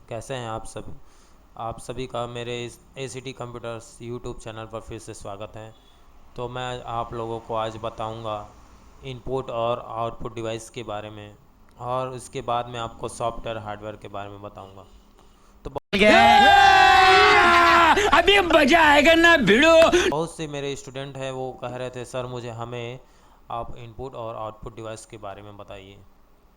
कैसे हैं आप सभी का मेरे इस ACT कंप्यूटर्स यूट्यूब चैनल पर फिर से स्वागत है। तो मैं आप लोगों को आज बताऊंगा इनपुट और आउटपुट डिवाइस के बारे में, और उसके बाद मैं आपको सॉफ्टवेयर हार्डवेयर के बारे में बताऊंगा। तो अभी मजा आएगा ना भिड़ो। बहुत से मेरे स्टूडेंट हैं, वो कह रहे थे सर हमें आप इनपुट और आउटपुट डिवाइस के बारे में बताइए,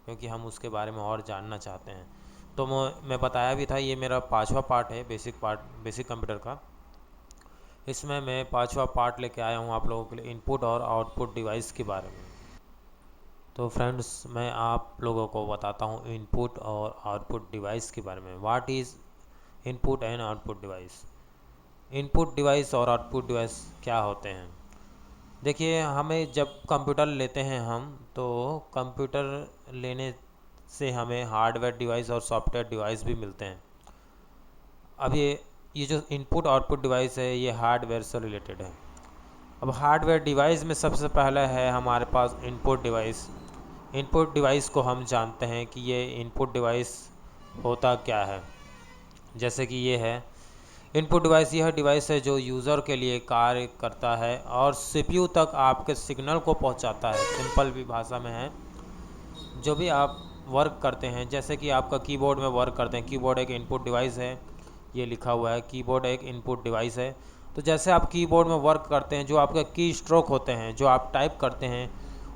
क्योंकि हम उसके बारे में और जानना चाहते हैं। तो मैं बताया भी था, ये मेरा 5वां पार्ट है, बेसिक कंप्यूटर का। इसमें मैं 5वां पार्ट लेके आया हूँ आप लोगों के लिए, इनपुट और आउटपुट डिवाइस के बारे में। तो फ्रेंड्स, मैं आप लोगों को बताता हूँ इनपुट और आउटपुट डिवाइस के बारे में। What is input and output device? Input device और आउटपुट डिवाइस क्या होते हैं? देखिए, हमें जब कंप्यूटर लेते हैं हम, तो कंप्यूटर लेने से हमें हार्डवेयर डिवाइस और सॉफ्टवेयर डिवाइस भी मिलते हैं। अब ये जो इनपुट आउटपुट डिवाइस है, ये हार्डवेयर से रिलेटेड है। अब हार्डवेयर डिवाइस में सबसे पहला है हमारे पास इनपुट डिवाइस। इनपुट डिवाइस को हम जानते हैं कि ये इनपुट डिवाइस होता क्या है। जैसे कि ये है इनपुट डिवाइस, यह डिवाइस है जो यूज़र के लिए कार्य करता है और सीपीयू तक आपके सिग्नल को पहुंचाता है। सिंपल भी भाषा में है, जो भी आप वर्क करते हैं, जैसे कि आपका कीबोर्ड में वर्क करते हैं, कीबोर्ड एक इनपुट डिवाइस है। ये लिखा हुआ है कीबोर्ड एक इनपुट डिवाइस है। तो जैसे आप कीबोर्ड में वर्क करते हैं, जो आपके की स्ट्रोक होते हैं, जो आप टाइप करते हैं,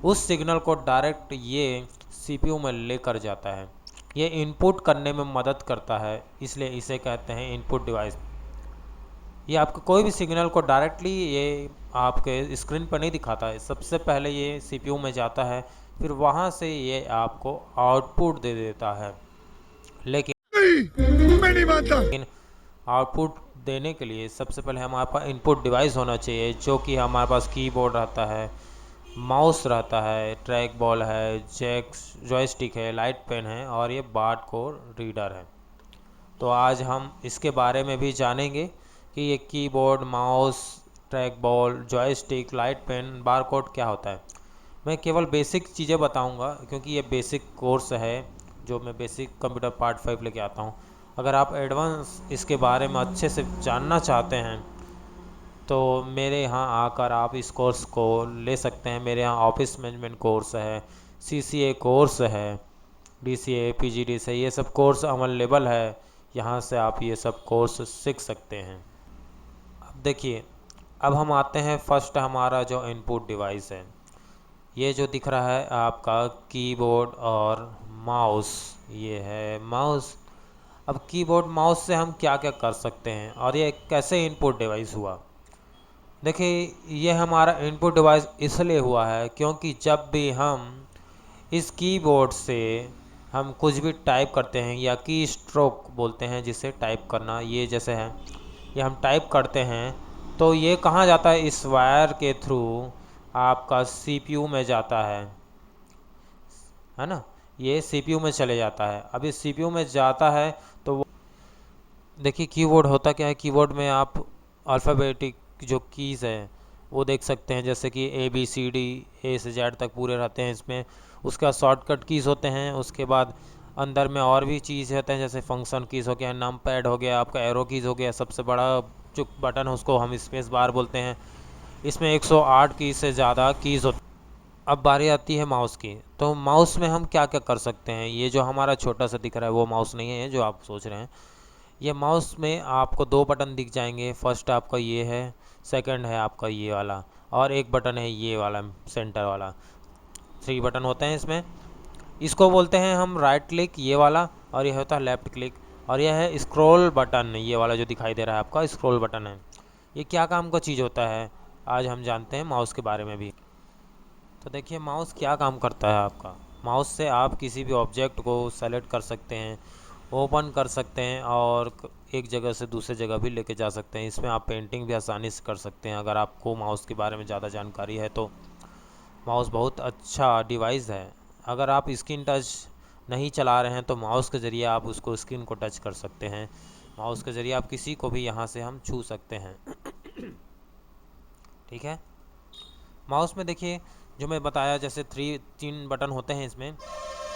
उस सिग्नल को डायरेक्ट ये सीपीयू में लेकर जाता है। ये इनपुट करने में मदद करता है, इसलिए इसे कहते हैं इनपुट डिवाइस। ये आपके कोई भी सिग्नल को डायरेक्टली ये आपके स्क्रीन पर नहीं दिखाता है। सबसे पहले ये सीपीयू में जाता है, फिर वहाँ से ये आपको आउटपुट दे देता है। लेकिन मैं नहीं मानता। आउटपुट देने के लिए सबसे पहले हमारे पास इनपुट डिवाइस होना चाहिए, जो कि हमारे पास कीबोर्ड रहता है, माउस रहता है, ट्रैक बॉल है, जॉयस्टिक है, लाइट पेन है, और ये बार कोड रीडर है। तो आज हम इसके बारे में भी जानेंगे कि ये keyboard, mouse, trackball, joystick, light pen, barcode क्या होता है। मैं केवल बेसिक चीज़ें बताऊंगा, क्योंकि ये बेसिक कोर्स है जो मैं बेसिक कंप्यूटर पार्ट 5 लेके आता हूँ। अगर आप एडवांस इसके बारे में अच्छे से जानना चाहते हैं, तो मेरे यहाँ आकर आप इस कोर्स को ले सकते हैं। मेरे यहाँ ऑफिस मैनेजमेंट कोर्स है, CCA कोर्स है, DCA, PGD से ये सब कोर्स अवेलेबल है। यहाँ से आप ये सब कोर्स सीख सकते हैं। अब देखिए, अब हम आते हैं फर्स्ट हमारा जो इनपुट डिवाइस है, ये जो दिख रहा है आपका कीबोर्ड और माउस, ये है माउस। अब कीबोर्ड माउस से हम क्या क्या कर सकते हैं, और ये कैसे इनपुट डिवाइस हुआ? देखिए, ये हमारा इनपुट डिवाइस इसलिए हुआ है क्योंकि जब भी हम इस कीबोर्ड से हम कुछ भी टाइप करते हैं, या की स्ट्रोक बोलते हैं जिसे टाइप करना, ये जैसे है, ये हम टाइप करते हैं, तो ये कहाँ जाता है? इस वायर के थ्रू आपका सीपीयू में जाता है ना। ये सीपीयू में चले जाता है। अब ये सीपीयू में जाता है, तो देखिए कीबोर्ड होता क्या है, कीबोर्ड में आप अल्फ़ाबेटिक जो कीज़ हैं वो देख सकते हैं, जैसे कि ABCD, A से Z तक पूरे रहते हैं इसमें। उसका शॉर्टकट कीज़ होते हैं। उसके बाद अंदर में और भी चीज़ होते हैं, जैसे फंक्शन कीज़ हो गया, नम पैड हो गया, आपका एरो कीज़ हो गया, सबसे बड़ा जो बटन है उसको हम स्पेस बार बोलते हैं। इसमें 108 की से ज़्यादा कीज़ होती। अब बारी आती है माउस की। तो माउस में हम क्या क्या कर सकते हैं? ये जो हमारा छोटा सा दिख रहा है वो माउस नहीं है जो आप सोच रहे हैं। ये माउस में आपको दो बटन दिख जाएंगे। फर्स्ट आपका ये है, सेकंड है आपका ये वाला, और एक बटन है ये वाला सेंटर वाला। 3 बटन होते हैं इसमें। इसको बोलते हैं हम राइट क्लिक, ये वाला, और यह होता है लेफ़्ट क्लिक। और यह है स्क्रॉल बटन, ये वाला जो दिखाई दे रहा है आपका स्क्रॉल बटन है। ये क्या काम का चीज़ होता है, आज हम जानते हैं माउस के बारे में भी। तो देखिए, माउस क्या काम करता है आपका। माउस से आप किसी भी ऑब्जेक्ट को सेलेक्ट कर सकते हैं, ओपन कर सकते हैं, और एक जगह से दूसरे जगह भी लेके जा सकते हैं। इसमें आप पेंटिंग भी आसानी से कर सकते हैं। अगर आपको माउस के बारे में ज़्यादा जानकारी है तो माउस बहुत अच्छा डिवाइस है। अगर आप स्क्रीन टच नहीं चला रहे हैं तो माउस के ज़रिए आप उसको स्क्रीन को टच कर सकते हैं। माउस के ज़रिए आप किसी को भी यहाँ से हम छू सकते हैं। ठीक है। माउस में देखिए, जो मैं बताया, जैसे 3 बटन होते हैं इसमें।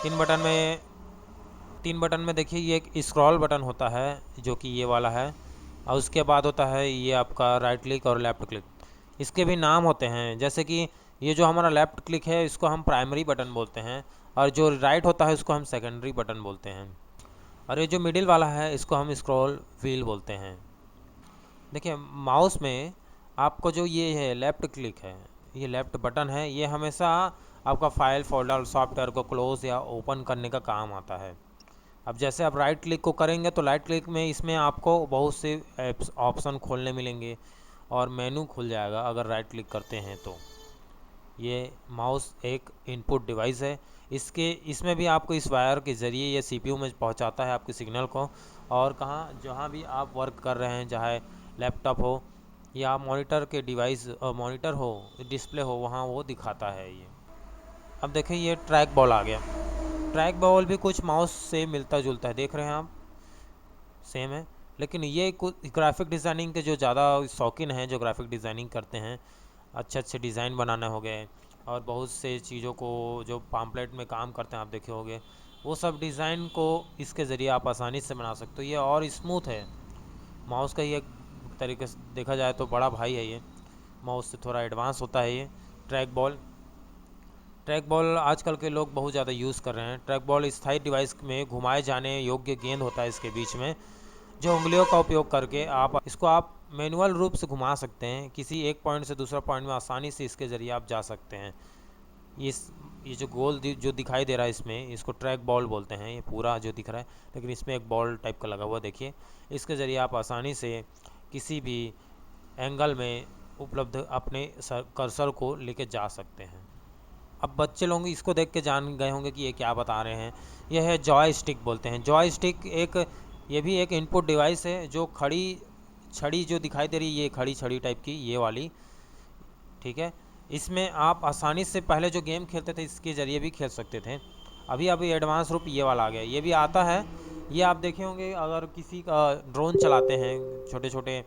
3 बटन में तीन बटन में देखिए ये एक स्क्रॉल बटन होता है जो कि ये वाला है, और उसके बाद होता है ये आपका राइट क्लिक और लेफ़्ट क्लिक। इसके भी नाम होते हैं, जैसे कि ये जो हमारा लेफ़्ट क्लिक है इसको हम प्राइमरी बटन बोलते हैं, और जो राइट होता है उसको हम सेकेंडरी बटन बोलते हैं, और ये जो मिडिल वाला है इसको हम स्क्रॉल व्हील बोलते हैं। देखिए माउस में आपको जो ये है लेफ़्ट क्लिक है, ये लेफ़्ट बटन है, ये हमेशा आपका फाइल फोल्डर सॉफ्टवेयर को क्लोज़ या ओपन करने का काम आता है। अब जैसे आप राइट क्लिक को करेंगे तो राइट क्लिक में इसमें आपको बहुत से एप्स ऑप्शन खोलने मिलेंगे और मेनू खुल जाएगा अगर राइट क्लिक करते हैं तो। ये माउस एक इनपुट डिवाइस है, इसमें भी आपको इस वायर के ज़रिए ये सीपीयू में पहुंचाता है आपके सिग्नल को, और कहाँ जहाँ भी आप वर्क कर रहे हैं, चाहे लैपटॉप हो या मॉनिटर के डिवाइस मॉनिटर हो, डिस्प्ले हो, वहाँ वो दिखाता है ये। अब देखिए ये ट्रैक बॉल आ गया। ट्रैक बॉल भी कुछ माउस से मिलता जुलता है, देख रहे हैं आप, सेम है। लेकिन ये कुछ ग्राफिक डिज़ाइनिंग के जो ज़्यादा शौकीन हैं, जो ग्राफिक डिज़ाइनिंग करते हैं, अच्छे अच्छे डिज़ाइन बनाने हो गए और बहुत से चीज़ों को जो पाम्पलेट में काम करते हैं आप देखे होंगे, वो सब डिज़ाइन को इसके ज़रिए आप आसानी से बना सकते हो। ये और स्मूथ है, माउस का ही एक तरीके से देखा जाए तो बड़ा भाई है ये, माउस से थोड़ा एडवांस होता है ये ट्रैक बॉल। ट्रैक बॉल आजकल के लोग बहुत ज़्यादा यूज़ कर रहे हैं। ट्रैक बॉल स्थायी डिवाइस में घुमाए जाने योग्य गेंद होता है इसके बीच में, जो उंगलियों का उपयोग करके आप मैनुअल रूप से घुमा सकते हैं। किसी एक पॉइंट से दूसरा पॉइंट में आसानी से इसके ज़रिए आप जा सकते हैं। ये जो गोल जो दिखाई दे रहा है इसमें, इसको ट्रैक बॉल बोलते हैं, ये पूरा जो दिख रहा है, लेकिन इसमें एक बॉल टाइप का लगा हुआ देखिए। इसके ज़रिए आप आसानी से किसी भी एंगल में उपलब्ध अपने कर्सर को लेके जा सकते हैं। अब बच्चे लोग इसको देख के जान गए होंगे कि ये क्या बता रहे हैं। यह है जॉय स्टिक बोलते हैं। जॉय स्टिक ये भी एक इनपुट डिवाइस है, जो खड़ी छड़ी जो दिखाई दे रही है, ये खड़ी छड़ी टाइप की ये वाली, ठीक है। इसमें आप आसानी से पहले जो गेम खेलते थे इसके ज़रिए भी खेल सकते थे। अभी एडवांस रूप ये वाला आ गया, ये भी आता है। ये आप देखे होंगे अगर किसी का ड्रोन चलाते हैं, छोटे छोटे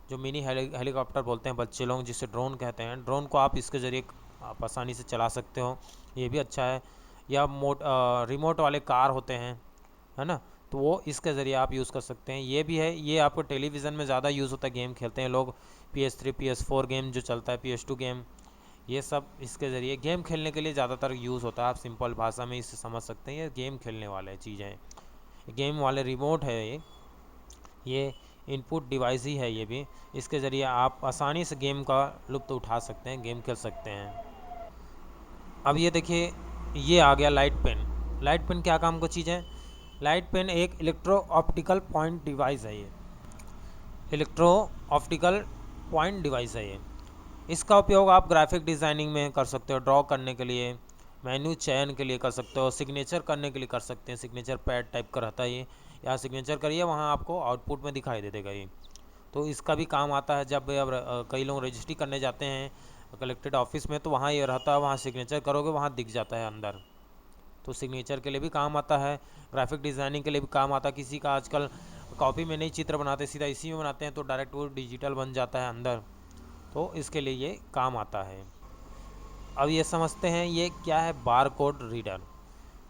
जो मिनी हेलीकॉप्टर बोलते हैं बच्चे लोग, जिसे ड्रोन कहते हैं, ड्रोन को आप इसके ज़रिए आप आसानी से चला सकते हो, ये भी अच्छा है। या रिमोट वाले कार होते हैं, है ना, तो वो इसके ज़रिए आप यूज़ कर सकते हैं। ये भी है, ये आपको टेलीविज़न में ज़्यादा यूज़ होता है, गेम खेलते हैं लोग, PS3 PS4 गेम जो चलता है, PS2 गेम, ये सब इसके ज़रिए गेम खेलने के लिए ज़्यादातर यूज़ होता है। आप सिंपल भाषा में इसे समझ सकते हैं, ये गेम खेलने वाले चीज़ें हैं। गेम वाले रिमोट है ये इनपुट डिवाइस ही है ये भी। इसके ज़रिए आप आसानी से गेम का लुत्फ़ उठा सकते हैं, गेम खेल सकते हैं। अब ये देखिए ये आ गया लाइट पेन। लाइट पेन क्या काम की चीज़ है? लाइट पेन एक इलेक्ट्रो ऑप्टिकल पॉइंट डिवाइस है। ये इलेक्ट्रो ऑप्टिकल पॉइंट डिवाइस है ये। इसका उपयोग आप ग्राफिक डिज़ाइनिंग में कर सकते हो, ड्रॉ करने के लिए, मेन्यू चयन के लिए कर सकते हो, सिग्नेचर करने के लिए कर सकते हैं। सिग्नेचर पैड टाइप का रहता है ये, यहाँ सिग्नेचर करिए वहाँ आपको आउटपुट में दिखाई दे देगा ये। तो इसका भी काम आता है जब कई लोग रजिस्ट्री करने जाते हैं कलेक्टेड ऑफिस में, तो वहाँ ये रहता है, वहाँ सिग्नेचर करोगे वहाँ दिख जाता है अंदर। तो सिग्नेचर के लिए भी काम आता है, ग्राफिक डिज़ाइनिंग के लिए भी काम आता है। किसी का आजकल कॉपी में नहीं चित्र बनाते, सीधा इसी में बनाते हैं, तो डायरेक्ट वो डिजिटल बन जाता है अंदर, तो इसके लिए ये काम आता है। अब ये समझते हैं ये क्या है, bar code reader.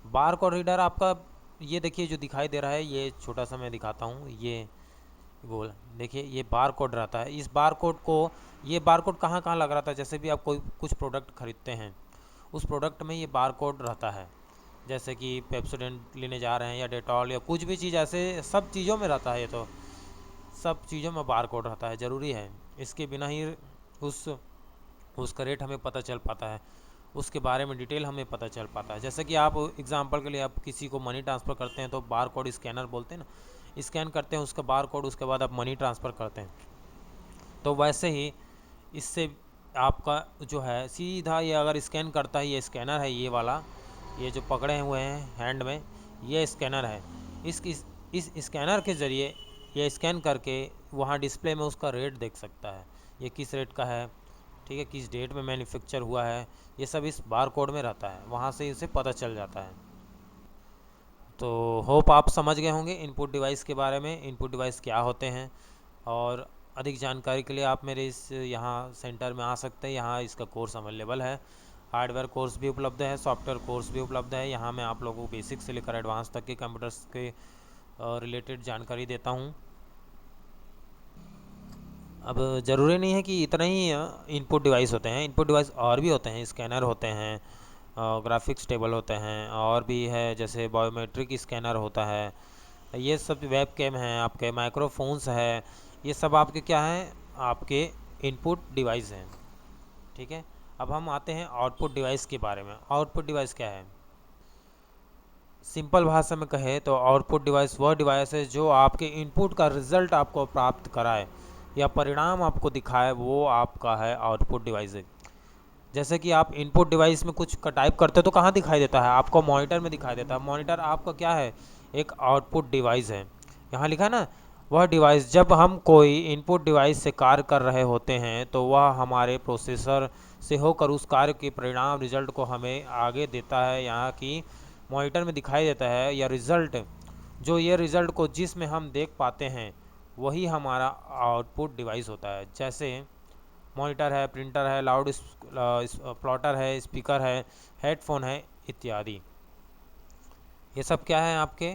Bar code reader आपका ये देखिए जो दिखाई दे रहा है, ये छोटा सा मैं दिखाता हूँ, ये गोल देखिए, ये बार कोड रहता है। इस बार कोड को, ये बार कोड कहाँ कहाँ लग रहा था, जैसे भी आप कोई कुछ प्रोडक्ट खरीदते हैं उस प्रोडक्ट में ये बार कोड रहता है, जैसे कि पेप्सोडेंट लेने जा रहे हैं या डेटॉल या कुछ भी चीज़, ऐसे सब चीज़ों में रहता है। ये तो सब चीज़ों में बार कोड रहता है, ज़रूरी है। इसके बिना ही उसका रेट हमें पता चल पाता है, उसके बारे में डिटेल हमें पता चल पाता है। जैसे कि आप एग्जांपल के लिए आप किसी को मनी ट्रांसफ़र करते हैं तो बार कोड स्कैनर बोलते हैं ना, स्कैन करते हैं उसका बार कोड, उसके बाद आप मनी ट्रांसफ़र करते हैं। तो वैसे ही इससे आपका जो है सीधा ये अगर स्कैन करता है, ये स्कैनर है ये वाला, ये जो पकड़े हुए हैं हैंड में, ये स्कैनर है। इस स्कैनर के ज़रिए ये स्कैन करके वहाँ डिस्प्ले में उसका रेट देख सकता है, ये किस रेट का है, ठीक है, किस डेट में मैन्युफैक्चर हुआ है, ये सब इस बार कोड में रहता है, वहाँ से इसे पता चल जाता है। तो होप आप समझ गए होंगे इनपुट डिवाइस के बारे में, इनपुट डिवाइस क्या होते हैं। और अधिक जानकारी के लिए आप मेरे इस यहाँ सेंटर में आ सकते हैं, यहाँ इसका कोर्स अवेलेबल है। हार्डवेयर कोर्स भी उपलब्ध है, सॉफ्टवेयर कोर्स भी उपलब्ध है। यहाँ मैं आप लोगों को बेसिक से लेकर एडवांस तक के कंप्यूटर्स के रिलेटेड जानकारी देता हूँ। अब ज़रूरी नहीं है कि इतना ही इनपुट डिवाइस होते हैं, इनपुट डिवाइस और भी होते हैं, स्कैनर होते हैं, ग्राफिक्स टेबल होते हैं, और भी है जैसे बायोमेट्रिक स्कैनर होता है, ये सब वेब कैम हैं, आपके माइक्रोफोन्स है, ये सब आपके क्या हैं, आपके इनपुट डिवाइस हैं। ठीक है, अब हम आते हैं आउटपुट डिवाइस के बारे में। आउटपुट डिवाइस क्या है? सिंपल भाषा में कहे तो आउटपुट डिवाइस वह डिवाइस है जो आपके इनपुट का रिजल्ट आपको प्राप्त कराए या परिणाम आपको दिखाए, वो आपका है आउटपुट डिवाइस है। जैसे कि आप इनपुट डिवाइस में कुछ का टाइप करते हो तो कहाँ दिखाई देता है? आपको मॉनिटर में दिखाई देता है। मॉनिटर आपका क्या है? एक आउटपुट डिवाइस है। यहाँ लिखा है ना, वह डिवाइस जब हम कोई इनपुट डिवाइस से कार्य कर रहे होते हैं तो वह हमारे प्रोसेसर से होकर उस कार्य के परिणाम रिजल्ट को हमें आगे देता है। यहाँ की मॉनिटर में दिखाई देता है या रिज़ल्ट, जो ये रिज़ल्ट को जिसमें हम देख पाते हैं वही हमारा आउटपुट डिवाइस होता है। जैसे मॉनिटर है, प्रिंटर है, लाउड प्लॉटर है, स्पीकर है, हेडफोन है इत्यादि। ये सब क्या है आपके?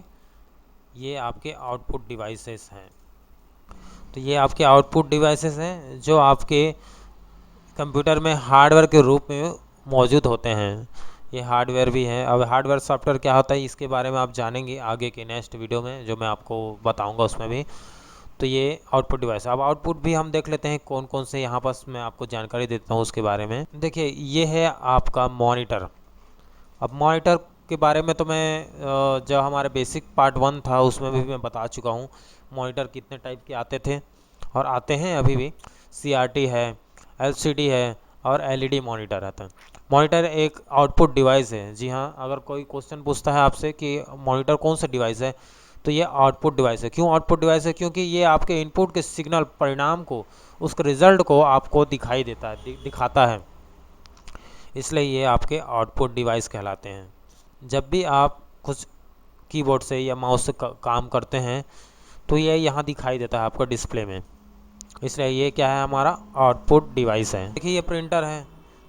ये आपके आउटपुट डिवाइसेस हैं। तो ये आपके आउटपुट डिवाइसेस हैं जो आपके कंप्यूटर में हार्डवेयर के रूप में मौजूद होते हैं। ये हार्डवेयर भी है। अब हार्डवेयर सॉफ्टवेयर क्या होता है इसके बारे में आप जानेंगे आगे के नेक्स्ट वीडियो में, जो मैं आपको बताऊंगा उसमें भी। तो ये आउटपुट डिवाइस। अब आउटपुट भी हम देख लेते हैं कौन कौन से, यहाँ पर मैं आपको जानकारी देता हूँ उसके बारे में। देखिए, ये है आपका मॉनिटर। अब मॉनिटर के बारे में तो मैं जो हमारे बेसिक पार्ट 1 था उसमें भी मैं बता चुका हूँ मॉनिटर कितने टाइप के आते थे और आते हैं अभी भी। CRT है, LCD है और LED मॉनिटर आता है। मॉनिटर एक आउटपुट डिवाइस है। जी हाँ, अगर कोई क्वेश्चन पूछता है आपसे कि मॉनिटर कौन सा डिवाइस है, तो ये आउटपुट डिवाइस है। क्यों आउटपुट डिवाइस है? क्योंकि ये आपके इनपुट के सिग्नल परिणाम को, उसके रिजल्ट को आपको दिखाई देता है, दिखाता है, इसलिए ये आपके आउटपुट डिवाइस कहलाते हैं। जब भी आप कुछ कीबोर्ड से या माउस से काम करते हैं तो ये यहाँ दिखाई देता है आपको डिस्प्ले में, इसलिए ये क्या है, हमारा आउटपुट डिवाइस है। देखिए, ये प्रिंटर है।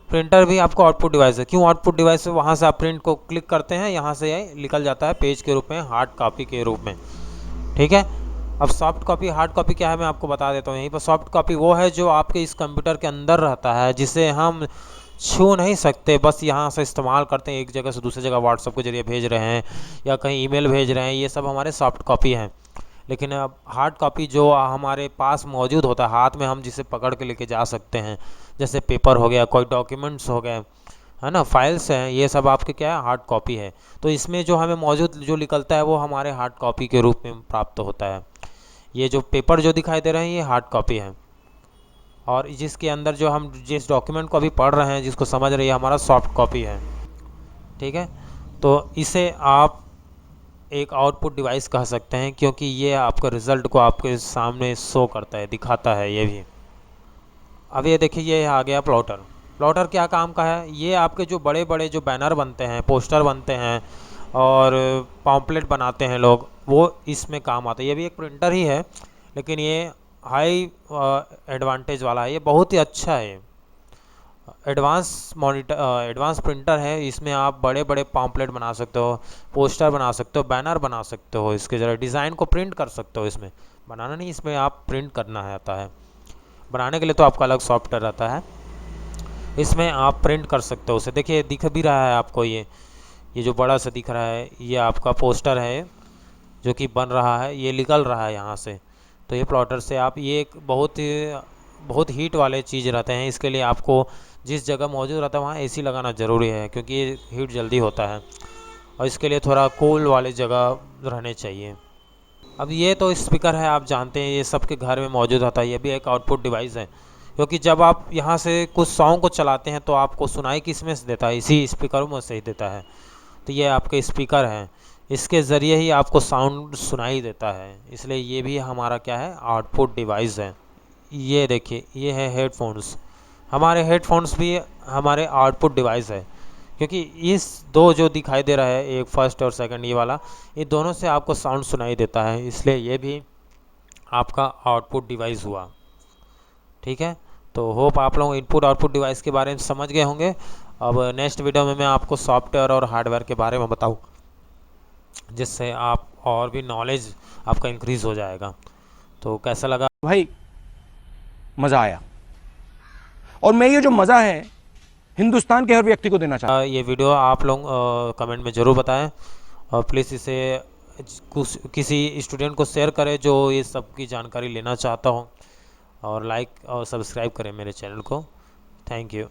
प्रिंटर भी आपको आउटपुट डिवाइस है। क्यों आउटपुट डिवाइस है? वहाँ से आप प्रिंट को क्लिक करते हैं, यहाँ से ये निकल जाता है पेज के रूप में, हार्ड कॉपी के रूप में। ठीक है। अब सॉफ्ट कॉपी, हार्ड कॉपी क्या है मैं आपको बता देता हूँ यहीं पर। सॉफ्ट कॉपी वो है जो आपके इस कंप्यूटर के अंदर रहता है, जिसे हम छू नहीं सकते, बस यहाँ से इस्तेमाल करते हैं। एक जगह से दूसरी जगह व्हाट्सएप के जरिए भेज रहे हैं या कहीं ईमेल भेज रहे हैं, ये सब हमारे सॉफ्ट कॉपी हैं। लेकिन अब हार्ड कॉपी जो हमारे पास मौजूद होता है, हाथ में हम जिसे पकड़ के लेके जा सकते हैं, जैसे पेपर हो गया, कोई डॉक्यूमेंट्स हो गए, है ना, फाइल्स हैं, ये सब आपके क्या है, हार्ड कॉपी है। तो इसमें जो हमें मौजूद जो निकलता है वो हमारे हार्ड कॉपी के रूप में प्राप्त होता है। ये जो पेपर जो दिखाई दे रहे हैं ये हार्ड कॉपी है, और जिसके अंदर जो हम जिस डॉक्यूमेंट को अभी पढ़ रहे हैं, जिसको समझ रहे हैं, हमारा सॉफ्ट कॉपी है। ठीक है, तो इसे आप एक आउटपुट डिवाइस कह सकते हैं, क्योंकि ये आपके रिज़ल्ट को आपके सामने शो करता है, दिखाता है ये भी। अब ये देखिए, ये आ गया प्लॉटर। प्लॉटर क्या काम का है? ये आपके जो बड़े बड़े जो बैनर बनते हैं, पोस्टर बनते हैं और पॉम्पलेट बनाते हैं लोग, वो इसमें काम आता है। ये भी एक प्रिंटर ही है, लेकिन ये हाई एडवांटेज वाला है, ये बहुत ही अच्छा है। एडवांस प्रिंटर है। इसमें आप बड़े बड़े पॉम्पलेट बना सकते हो, पोस्टर बना सकते हो, बैनर बना सकते हो, इसके ज़रा डिज़ाइन को प्रिंट कर सकते हो। इसमें बनाना नहीं, इसमें आप प्रिंट करना है आता है। बनाने के लिए तो आपका अलग सॉफ्टवेयर रहता है, इसमें आप प्रिंट कर सकते हो उसे। देखिए, दिख भी रहा है आपको, ये जो बड़ा सा दिख रहा है ये आपका पोस्टर है जो कि बन रहा है, ये निकल रहा है यहाँ से। तो ये प्लॉटर से आप, ये एक बहुत हीट वाले चीज़ रहते हैं, इसके लिए आपको जिस जगह मौजूद रहता है वहाँ AC लगाना ज़रूरी है, क्योंकि ये हीट जल्दी होता है, और इसके लिए थोड़ा कूल वाली जगह रहने चाहिए। अब ये तो स्पीकर है, आप जानते हैं ये सबके घर में मौजूद रहता है। ये भी एक आउटपुट डिवाइस है, क्योंकि जब आप यहाँ से कुछ सॉन्ग को चलाते हैं तो आपको सुनाई किस में से देता है? इसी स्पीकरों में से ही देता है। तो ये आपके स्पीकर हैं, इसके ज़रिए ही आपको साउंड सुनाई देता है, इसलिए ये भी हमारा क्या है, आउटपुट डिवाइस है। ये देखिए, ये है हेडफोन्स। हमारे हेडफोन्स भी हमारे आउटपुट डिवाइस है, क्योंकि इस दो जो दिखाई दे रहा है, एक फर्स्ट और सेकंड ये वाला, ये दोनों से आपको साउंड सुनाई देता है, इसलिए ये भी आपका आउटपुट डिवाइस हुआ। ठीक है, तो होप आप लोग इनपुट आउटपुट डिवाइस के बारे में समझ गए होंगे। अब नेक्स्ट वीडियो में मैं आपको सॉफ्टवेयर और हार्डवेयर के बारे में बताऊँ, जिससे आप और भी नॉलेज आपका इंक्रीज़ हो जाएगा। तो कैसा लगा भाई? मज़ा आया, और मैं ये जो मज़ा है हिंदुस्तान के हर व्यक्ति को देना चाहता ये वीडियो आप लोग कमेंट में ज़रूर बताएं, और प्लीज़ इसे किसी स्टूडेंट को शेयर करें जो ये सब की जानकारी लेना चाहता हो, और लाइक और सब्सक्राइब करें मेरे चैनल को। Thank you.